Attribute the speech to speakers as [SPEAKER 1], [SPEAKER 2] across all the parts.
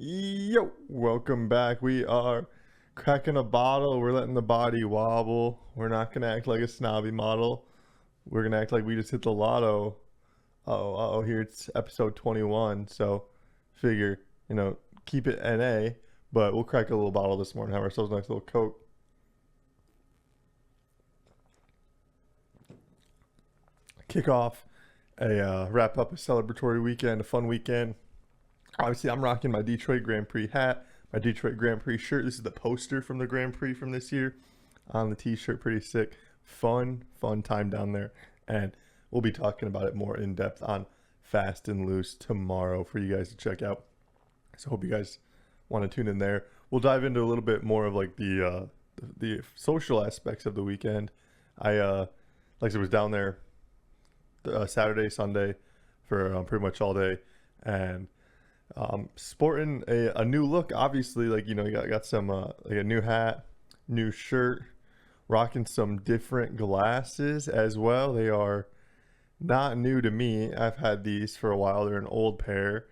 [SPEAKER 1] Yo, welcome back. We are cracking a bottle. We're letting the body wobble. We're not gonna act like a snobby model. We're gonna act like we just hit the lotto. Oh, here it's episode 21. So figure, keep it NA, but we'll crack a little bottle this morning. Have ourselves a nice little Coke. Kick off wrap up a celebratory weekend, a fun weekend. Obviously, I'm rocking my Detroit Grand Prix hat, my Detroit Grand Prix shirt. This is the poster from the Grand Prix from this year. On the t-shirt, pretty sick. Fun time down there. And we'll be talking about it more in depth on Fast and Loose tomorrow for you guys to check out. So hope you guys want to tune in there. We'll dive into a little bit more of like the social aspects of the weekend. I was down there Saturday, Sunday for pretty much all day, and sporting a new look. Obviously, you got some like a new hat, new shirt, rocking some different glasses as well. They are not new to me. I've had these for a while. They're an old pair.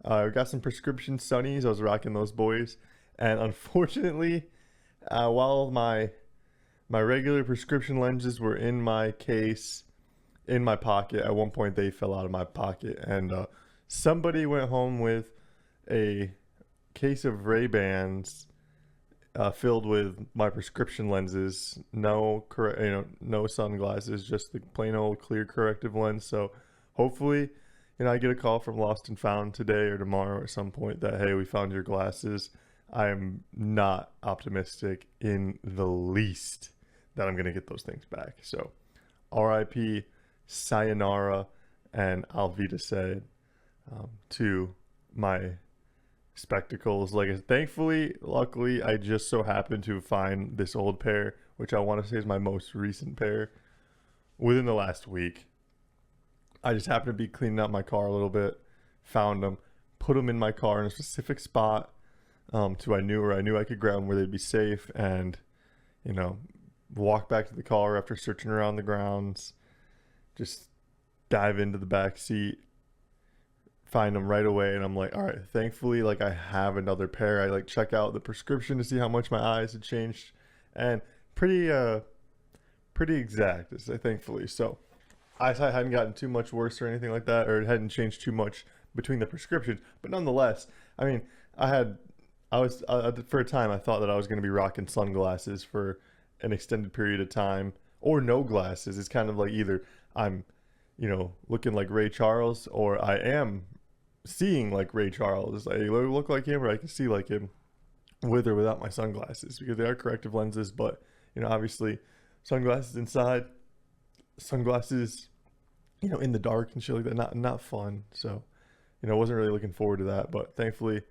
[SPEAKER 1] I got some prescription sunnies. I was rocking those boys, and unfortunately, while my regular prescription lenses were in my case, in my pocket, at one point they fell out of my pocket, and somebody went home with a case of Ray-Bans filled with my prescription lenses. No sunglasses, just the plain old clear corrective lens. So hopefully, I get a call from Lost and Found today or tomorrow at some point that, hey, we found your glasses. I am not optimistic in the least that I'm going to get those things back. So RIP, sayonara, and Auf Wiedersehen to my spectacles. Luckily, I just so happened to find this old pair, which I want to say is my most recent pair, within the last week. I just happened to be cleaning out my car a little bit, found them, put them in my car in a specific spot, I knew I could grab them where they'd be safe, and walk back to the car after searching around the grounds, just dive into the back seat, find them right away, and I'm like, all right, thankfully, I have another pair. I check out the prescription to see how much my eyes had changed, and pretty exact, thankfully. So eyesight hadn't gotten too much worse or anything like that, or it hadn't changed too much between the prescriptions, but nonetheless, I mean, for a time I thought that I was going to be rocking sunglasses for an extended period of time, or no glasses. It's kind of like either I'm looking like Ray Charles, or I am seeing like Ray Charles. I look like him, or I can see like him with or without my sunglasses, because they are corrective lenses. But obviously, sunglasses inside, sunglasses, in the dark and shit like that, not fun. So, wasn't really looking forward to that. But thankfully,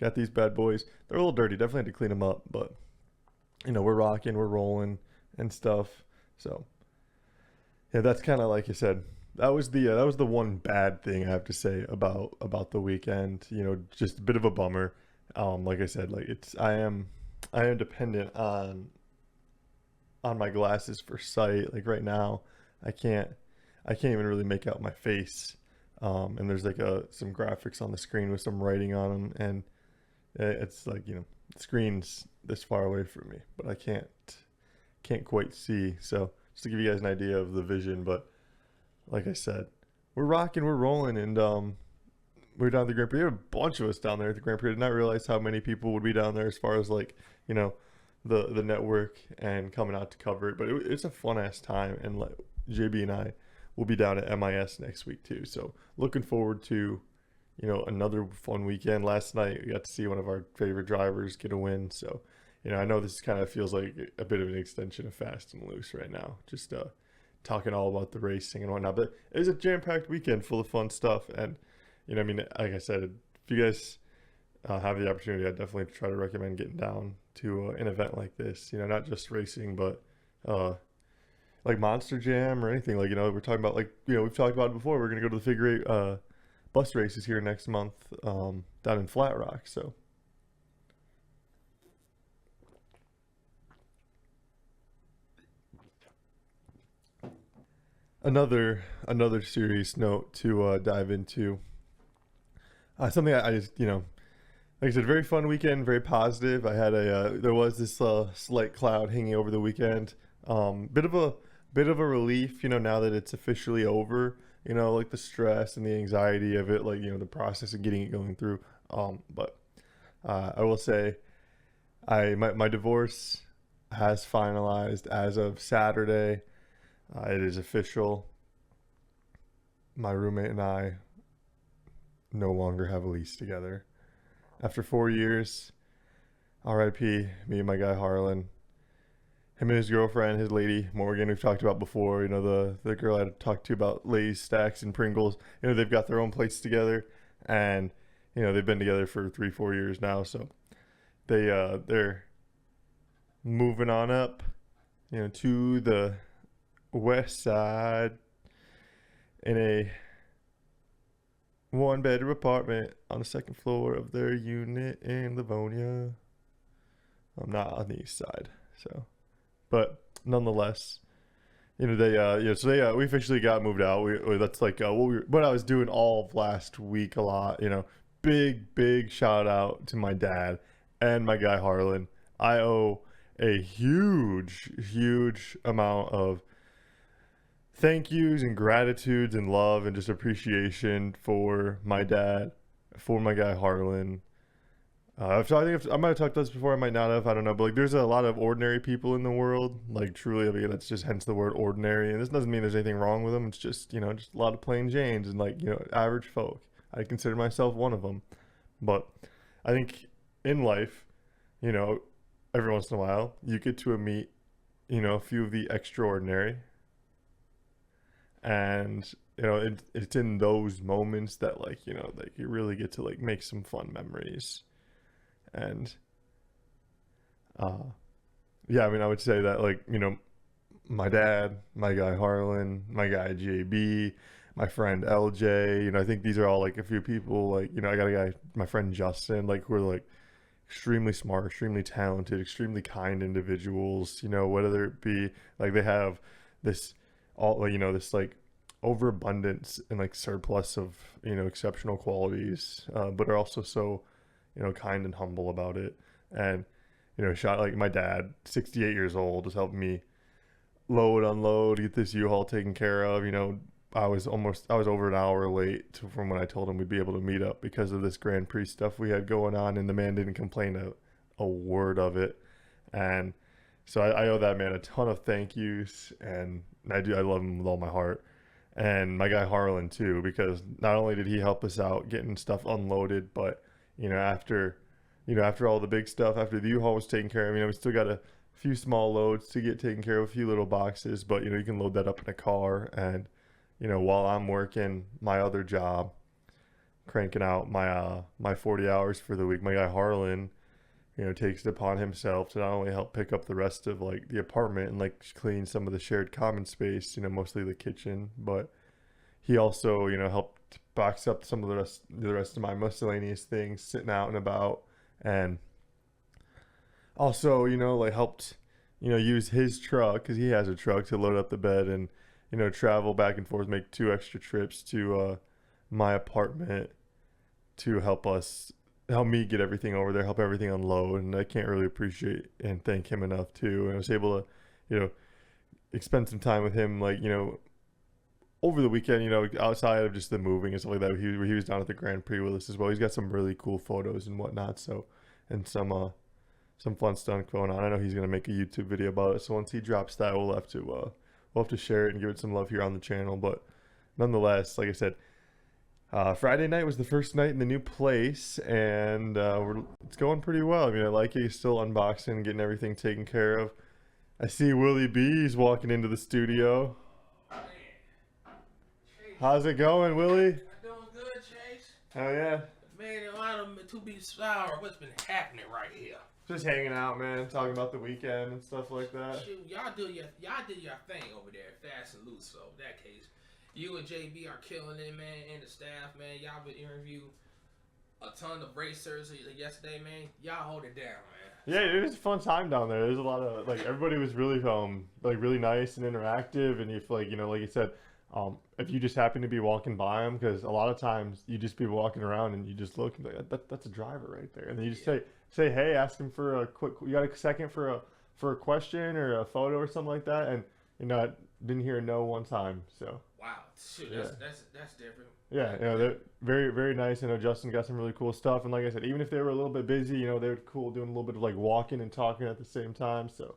[SPEAKER 1] got these bad boys. They're a little dirty. Definitely had to clean them up. But we're rocking, we're rolling, and stuff. So yeah, that's kind of like you said. That was the one bad thing I have to say about the weekend. Just a bit of a bummer. Like I said, I am dependent on my glasses for sight. Like right now, I can't even really make out my face. And there's some graphics on the screen with some writing on them, and it's the screen's this far away from me, but I can't quite see. So just to give you guys an idea of the vision, but like I said, we're rocking, we're rolling, and we're down at the Grand Prix. There were a bunch of us down there at the Grand Prix. I did not realize how many people would be down there as far as the network and coming out to cover it. But it's a fun ass time, and JB and I will be down at MIS next week too. So looking forward to another fun weekend. Last night we got to see one of our favorite drivers get a win. So I know this kind of feels like a bit of an extension of Fast and Loose right now. Just talking all about the racing and whatnot, but it was a jam-packed weekend full of fun stuff. And like I said, if you guys have the opportunity, I definitely try to recommend getting down to an event like this. Not just racing, but like Monster Jam or anything. We're talking about we've talked about it before. We're gonna go to the figure eight bus races here next month down in Flat Rock. So another serious note to dive into. Something I just like I said, very fun weekend, very positive. I had there was this slight cloud hanging over the weekend. Bit of a relief, now that it's officially over. Like the stress and the anxiety of it, like the process of getting it going through. But I will say, my divorce has finalized as of Saturday. It is official. My roommate and I no longer have a lease together. After 4 years, RIP, me and my guy Harlan. Him and his girlfriend, his lady, Morgan, we've talked about before, the girl I talked to about Lay's, Stacks, and Pringles. They've got their own place together, and, they've been together for 3-4 years now, so they're moving on up, to the west side in a one-bedroom apartment on the second floor of their unit in Livonia. I'm not on the east side, so... But nonetheless, we officially got moved out. That's like what I was doing all of last week a lot. Big shout out to my dad and my guy Harlan. I owe a huge amount of thank yous and gratitudes and love and just appreciation for my dad, for my guy Harlan. So I think I might have talked about this before. I might not have. I don't know. But there's a lot of ordinary people in the world. Like truly, that's just hence the word ordinary. And this doesn't mean there's anything wrong with them. It's just just a lot of plain Janes and average folk. I consider myself one of them. But I think in life, every once in a while you get to meet, a few of the extraordinary. And it's in those moments that you really get to make some fun memories. And I would say that my dad, my guy Harlan, my guy JB, my friend LJ, I think these are all a few people I got a guy, my friend Justin, who are extremely smart, extremely talented, extremely kind individuals, whether it be they have this this overabundance and surplus of exceptional qualities, but are also so kind and humble about it. And my dad, 68 years old, is helping me load, unload, get this U-Haul taken care of. I was over an hour late from when I told him we'd be able to meet up because of this Grand Prix stuff we had going on, and the man didn't complain a word of it. And so I owe that man a ton of thank yous, and I love him with all my heart. And my guy Harlan too, because not only did he help us out getting stuff unloaded, but after all the big stuff, after the U-Haul was taken care of, we still got a few small loads to get taken care of, a few little boxes, but you can load that up in a car. And while I'm working my other job, cranking out my 40 hours for the week, my guy Harlan takes it upon himself to not only help pick up the rest of the apartment and clean some of the shared common space, mostly the kitchen, but he also helped box up some of the rest of my miscellaneous things sitting out and about, and also helped use his truck, because he has a truck, to load up the bed and travel back and forth, make 2 extra trips to my apartment to help me get everything over there, help everything unload. And I can't really appreciate and thank him enough too. And I was able to spend some time with him over the weekend, outside of just the moving and stuff like that. He was down at the Grand Prix with us as well. He's got some really cool photos and whatnot. So, and some fun stuff going on. I know he's gonna make a YouTube video about it. So once he drops that, we'll have to share it and give it some love here on the channel. But nonetheless, like I said, Friday night was the first night in the new place, and it's going pretty well. I like it. He's still unboxing, getting everything taken care of. I see Willie B's walking into the studio. How's it going, Willie?
[SPEAKER 2] Doing good, Chase.
[SPEAKER 1] Hell yeah.
[SPEAKER 2] Man, a lot of to be sour. What's been happening right here?
[SPEAKER 1] Just hanging out, man. Talking about the weekend and stuff like that.
[SPEAKER 2] Shoot, y'all did your thing over there, fast and loose. So in that case, you and JB are killing it, man, and the staff, man. Y'all been interviewed a ton of racers yesterday, man. Y'all hold it down, man.
[SPEAKER 1] Yeah, it was a fun time down there. There's a lot of everybody was really really nice and interactive, and if like you said, if you just happen to be walking by them, because a lot of times you just be walking around and you just look and be like, that's a driver right there, and then you just say hey, ask him for a quick, you got a second for a question or a photo or something like that, and I didn't hear a no one time. So
[SPEAKER 2] wow, shoot, that's different.
[SPEAKER 1] yeah, they're very, very nice. I know Justin got some really cool stuff, and like I said, even if they were a little bit busy, they were cool doing a little bit of like walking and talking at the same time. So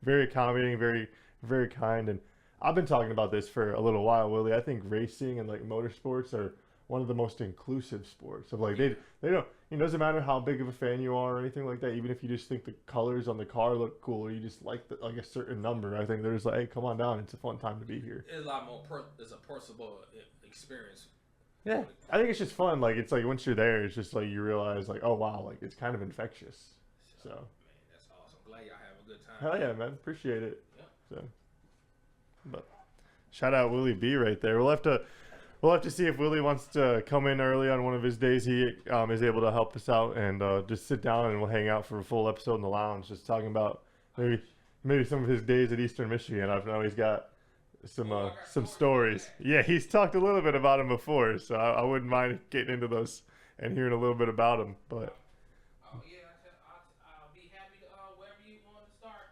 [SPEAKER 1] very accommodating, very, very kind. And I've been talking about this for a little while, Willie. I think racing and like motorsports are one of the most inclusive sports. Of like they don't, it doesn't matter how big of a fan you are or anything like that. Even if you just think the colors on the car look cool, or you just like like a certain number, I think they're just like, hey, come on down. It's a fun time to be here.
[SPEAKER 2] It's a lot more. It's a personable experience.
[SPEAKER 1] Yeah, I think it's just fun. Like it's like once you're there, it's just like you realize like, oh wow, like it's kind of infectious. So
[SPEAKER 2] man, that's awesome. Glad y'all have a good time.
[SPEAKER 1] Hell yeah, man, appreciate it.
[SPEAKER 2] Yeah.
[SPEAKER 1] So, but shout out Willie B right there. We'll have to see if Willie wants to come in early on one of his days. He is able to help us out and just sit down and we'll hang out for a full episode in the lounge, just talking about maybe some of his days at Eastern Michigan. I know he's got some stories. Yeah, he's talked a little bit about him before, so I wouldn't mind getting into those and hearing a little bit about him. But
[SPEAKER 2] oh yeah, I'll be happy to wherever you want to start.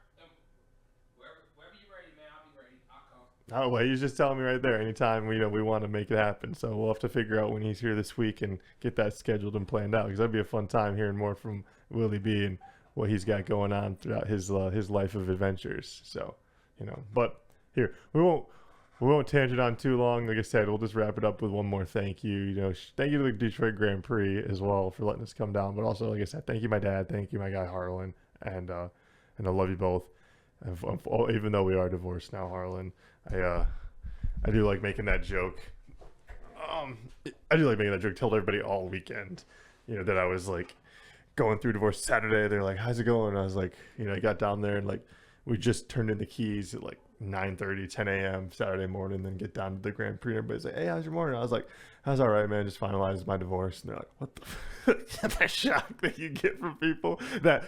[SPEAKER 2] Wherever you're ready, man, I'll be ready. I'll come.
[SPEAKER 1] oh well, he's just telling me right there. Anytime we want to make it happen, so we'll have to figure out when he's here this week and get that scheduled and planned out, because that'd be a fun time hearing more from Willie B and what he's got going on throughout his life of adventures. So but. Here, we won't tangent on too long. Like I said, we'll just wrap it up with one more thank you. Thank you to the Detroit Grand Prix as well for letting us come down. But also, like I said, thank you my dad, thank you my guy Harlan, and I love you both. Even though we are divorced now, Harlan, I do like making that joke. I do like making that joke. Told everybody all weekend, that I was like going through divorce Saturday. They're like, "How's it going?" And I was like, I got down there and like we just turned in the keys at like 9:30, 10 a.m. Saturday morning, then get down to the Grand Prix. Everybody's like, "Hey, how's your morning?" I was like, "I was all right, man. Just finalized my divorce." And they're like, "What the?" That shock that you get from people that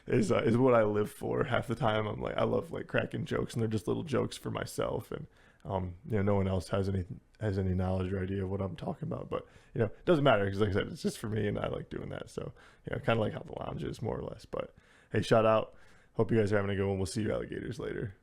[SPEAKER 1] is what I live for. Half the time, I'm like, I love like cracking jokes, and they're just little jokes for myself, and no one else has any knowledge or idea of what I'm talking about. But it doesn't matter because, like I said, it's just for me, and I like doing that. So kind of like how the lounge is, more or less. But hey, shout out. Hope you guys are having a good one. We'll see you alligators later.